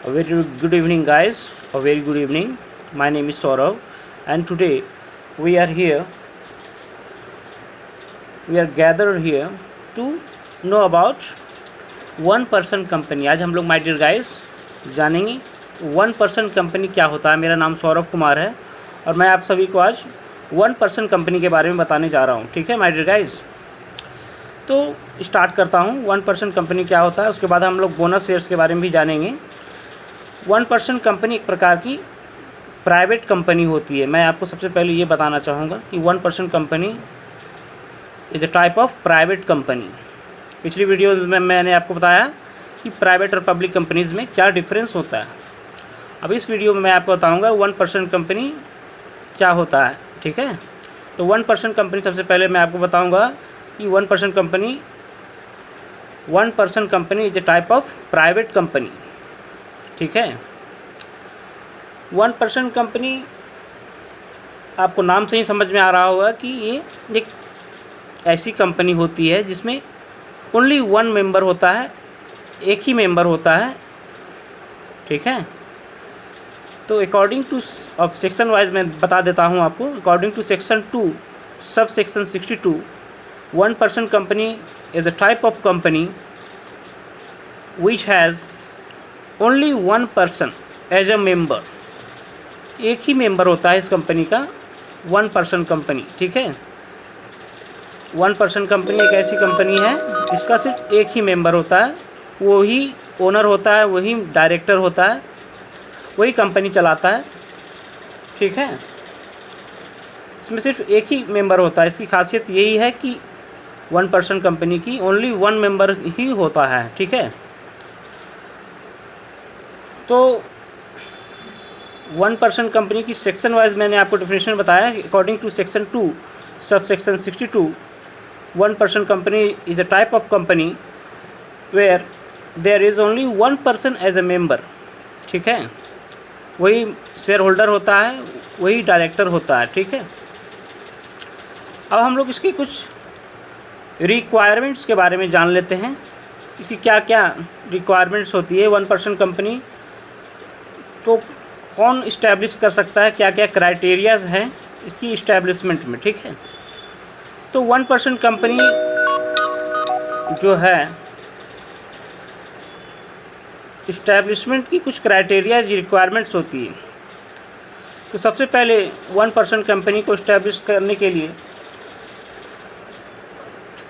A very good evening, guys. A very good evening. My name is Saurav, and today we are here. We are gathered here to know about one person company. आज हम लोग my dear guys जानेंगे one person company क्या होता है. मेरा नाम सौरभ कुमार है और मैं आप सभी को आज वन पर्सन कंपनी के बारे में बताने जा रहा हूँ. ठीक है माय डियर गाइस, तो स्टार्ट करता हूँ. वन पर्सन कंपनी क्या होता है, उसके बाद हम लोग बोनस शेयर्स के बारे में भी जानेंगे. वन पर्सन कंपनी एक प्रकार की प्राइवेट कंपनी होती है. मैं आपको सबसे पहले ये बताना चाहूँगा कि one person company is a type of private company. पिछली वीडियो में मैंने आपको बताया कि प्राइवेट और पब्लिक कंपनीज़ में क्या डिफरेंस होता है. अब इस वीडियो में मैं आपको बताऊंगा वन पर्सन कंपनी क्या होता है. ठीक है, तो वन पर्सन कंपनी सबसे पहले मैं आपको बताऊंगा कि one person company is a type of private company. ठीक है, वन पर्सन कंपनी आपको नाम से ही समझ में आ रहा होगा कि ये एक ऐसी कंपनी होती है जिसमें ओनली वन मेंबर होता है, एक ही मेंबर होता है. ठीक है, तो अकॉर्डिंग टू अब सेक्शन वाइज मैं बता देता हूँ आपको. According to section 2 sub section 62, one person company is a type of company which has only one person as a member. एक ही मेंबर होता है इस कंपनी का, वन पर्सन कंपनी. ठीक है, वन पर्सन कंपनी एक ऐसी कंपनी है जिसका सिर्फ एक ही मेंबर होता है, वही ओनर होता है, वही डायरेक्टर होता है, वही कंपनी चलाता है. ठीक है, इसमें सिर्फ एक ही मेंबर होता है. इसकी खासियत यही है कि वन पर्सन कंपनी की ओनली वन मेंबर ही होता है. ठीक है, तो वन पर्सन कंपनी की सेक्शन वाइज मैंने आपको डेफिनेशन बताया. According to section 2 sub section 62, one person company is a type of company where there is only one person as a member. ठीक है, वही शेयर होल्डर होता है, वही डायरेक्टर होता है. ठीक है, अब हम लोग इसकी कुछ रिक्वायरमेंट्स के बारे में जान लेते हैं. इसकी क्या क्या रिक्वायरमेंट्स होती है, वन पर्सन कंपनी को कौन इस्टेब्लिश कर सकता है, क्या क्या क्राइटेरियाज हैं इसकी इस्टेब्लिशमेंट में. ठीक है, तो वन पर्सन कंपनी जो है इस्टेब्लिशमेंट की कुछ क्राइटेरियाज रिक्वायरमेंट्स होती है. तो सबसे पहले वन पर्सन कंपनी को इस्टेब्लिश करने के लिए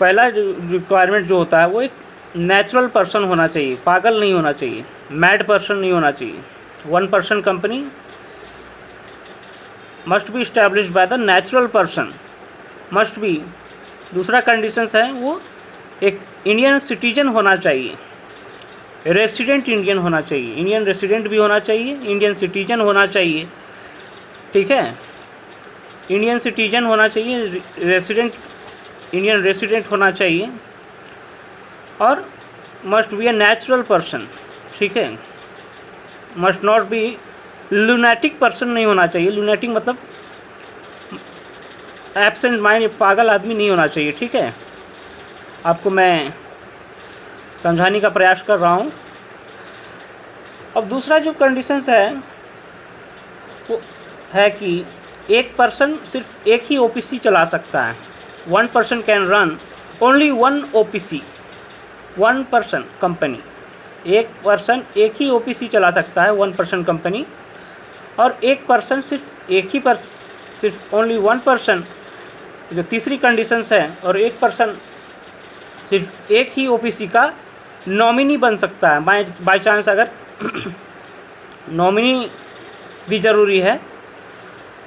पहला रिक्वायरमेंट जो होता है वो एक नेचुरल पर्सन होना चाहिए, पागल नहीं होना चाहिए, मैड पर्सन नहीं होना चाहिए. One person company must be established by the natural person, must be. दूसरा कंडीशंस है वो एक इंडियन सिटीजन होना चाहिए, रेसिडेंट इंडियन होना चाहिए. इंडियन रेसिडेंट भी होना चाहिए, इंडियन सिटीजन होना चाहिए. ठीक है, इंडियन सिटीजन होना चाहिए, रेसिडेंट इंडियन रेसिडेंट होना चाहिए, और must be a natural person. ठीक है, must not be lunatic person नहीं होना चाहिए. लूनेटिक मतलब एब्सेंट माइंड, पागल आदमी नहीं होना चाहिए. ठीक है, आपको मैं समझाने का प्रयास कर रहा हूँ. अब दूसरा जो कंडीशंस है वो है कि एक पर्सन सिर्फ एक ही ओपीसी चला सकता है. One person can run only one OPC. One person company, एक पर्सन एक ही ओपीसी चला सकता है, वन पर्सन कंपनी. और एक पर्सन सिर्फ ओनली वन पर्सन, जो तीसरी कंडीशंस है, और एक पर्सन सिर्फ एक ही ओपीसी का नॉमिनी बन सकता है. बाय चांस अगर नॉमिनी भी ज़रूरी है.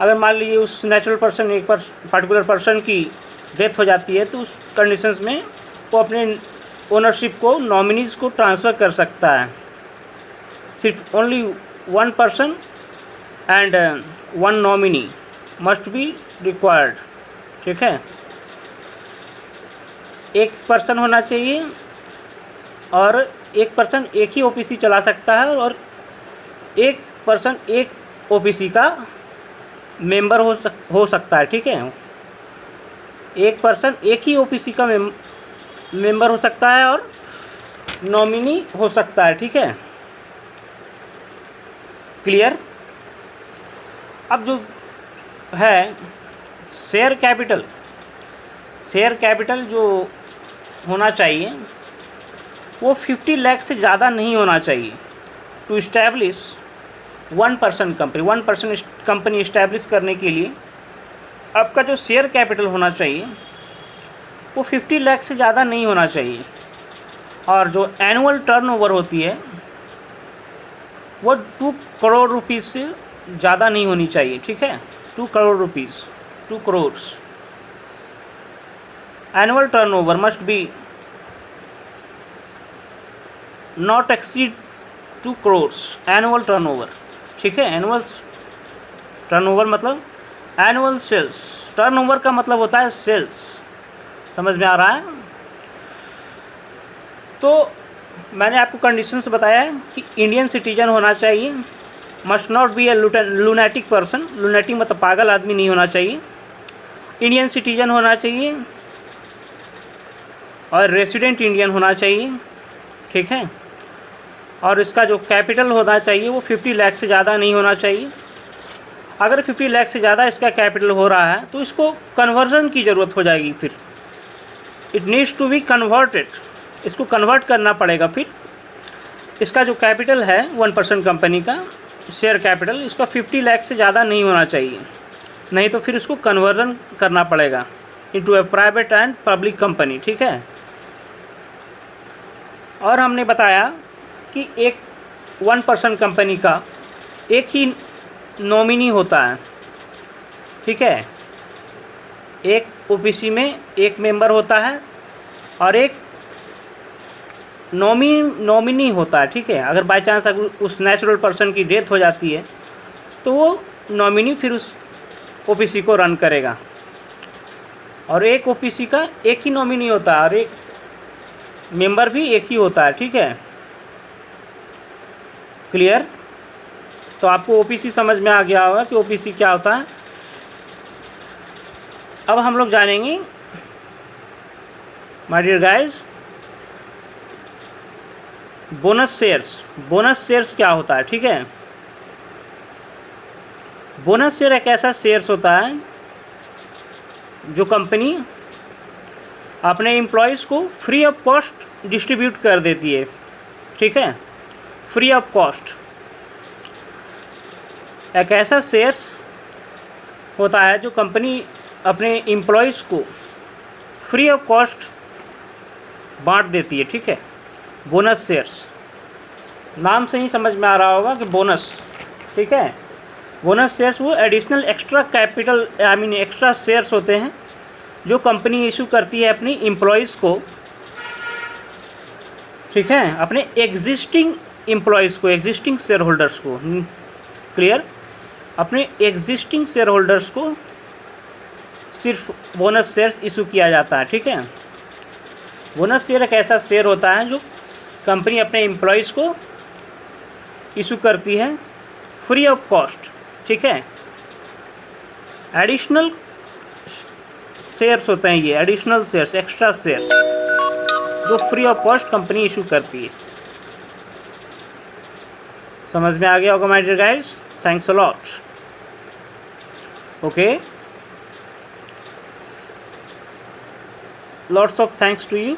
अगर मान लीजिए उस नेचुरल पर्सन, एक पर्टिकुलर पर्सन की डेथ हो जाती है, तो उस कंडीशंस में वो अपने ओनरशिप को नॉमिनीज़ को ट्रांसफ़र कर सकता है. सिर्फ only one person and one nominee must be required. ठीक है, एक पर्सन होना चाहिए और एक पर्सन एक ही ओपीसी चला सकता है, और एक पर्सन एक ओपीसी का मेंबर हो सकता है. ठीक है, एक पर्सन एक ही ओपीसी का मेंबर हो सकता है और नॉमिनी हो सकता है. ठीक है, क्लियर। अब जो है शेयर कैपिटल जो होना चाहिए वो 50 लाख से ज़्यादा नहीं होना चाहिए टू इस्टेब्लिश 1% कंपनी इस्टेब्लिश करने के लिए आपका जो शेयर कैपिटल होना चाहिए वो 50 लाख से ज़्यादा नहीं होना चाहिए, और जो एनुअल टर्नओवर होती है वो 2 करोड़ रुपीज़ से ज़्यादा नहीं होनी चाहिए, ठीक है। 2 crore rupees, 2 crore. Annual turnover must be not exceed 2 crore annual turnover, ठीक है। एनुअल टर्नओवर मतलब एनुअल सेल्स, टर्नओवर का मतलब होता है सेल्स, समझ में आ रहा है। तो मैंने आपको कंडीशंस बताया है कि इंडियन सिटीजन होना चाहिए, must not be A lunatic person, lunatic मतलब पागल आदमी नहीं होना चाहिए, इंडियन सिटीजन होना चाहिए और रेसिडेंट इंडियन होना चाहिए, ठीक है। और इसका जो कैपिटल होना चाहिए वो 50 लाख से ज़्यादा नहीं होना चाहिए। अगर 50 लाख से ज़्यादा इसका कैपिटल हो रहा है तो इसको कन्वर्जन की ज़रूरत हो जाएगी, फिर it needs to be converted, इसको कन्वर्ट करना पड़ेगा। फिर इसका जो कैपिटल है 1% कंपनी का शेयर कैपिटल, इसका 50 लाख से ज़्यादा नहीं होना चाहिए, नहीं तो फिर इसको कन्वर्जन करना पड़ेगा into A private and public company, ठीक है। और हमने बताया कि एक 1% कंपनी का एक ही नॉमिनी होता है, ठीक है। एक ओपीसी में एक मेंबर होता है और एक नॉमिनी होता है, ठीक है। अगर बाय चांस अगर उस नेचुरल पर्सन की डेथ हो जाती है तो वो नॉमिनी फिर उस ओपीसी को रन करेगा, और एक ओपीसी का एक ही नॉमिनी होता है और एक मेंबर भी एक ही होता है, ठीक है। क्लियर। तो आपको ओपीसी समझ में आ गया होगा कि ओपीसी क्या होता है। अब हम लोग जानेंगे my dear guys bonus shares क्या होता है, ठीक है। बोनस शेयर एक ऐसा शेयर्स होता है जो कंपनी अपने एम्प्लॉयज़ को फ्री ऑफ कॉस्ट डिस्ट्रीब्यूट कर देती है, ठीक है, फ्री ऑफ कॉस्ट। एक ऐसा शेयर्स होता है जो कंपनी अपने एम्प्लॉयज़ को फ्री ऑफ कॉस्ट बांट देती है, ठीक है। बोनस शेयर्स, नाम से ही समझ में आ रहा होगा कि बोनस, ठीक है। बोनस शेयर्स वो additional extra capital extra shares होते हैं जो कंपनी इशू करती है अपनी एम्प्लॉयज़ को, ठीक है, अपने एग्जिस्टिंग एम्प्लॉयज़ को, एग्जिस्टिंग शेयर होल्डर्स को। क्लियर। अपने एग्जिस्टिंग शेयर होल्डर्स को सिर्फ बोनस शेयर्स इशू किया जाता है, ठीक है। बोनस शेयर एक ऐसा शेयर होता है जो कंपनी अपने एम्प्लॉयज़ को इशू करती है फ्री ऑफ कॉस्ट, ठीक है। एडिशनल शेयर्स होते हैं ये, एडिशनल शेयर्स, एक्स्ट्रा शेयर्स जो free of cost company issue करती है। समझ में आ गया होगा my dear guys. Thanks a lot. Okay, lots of thanks to you.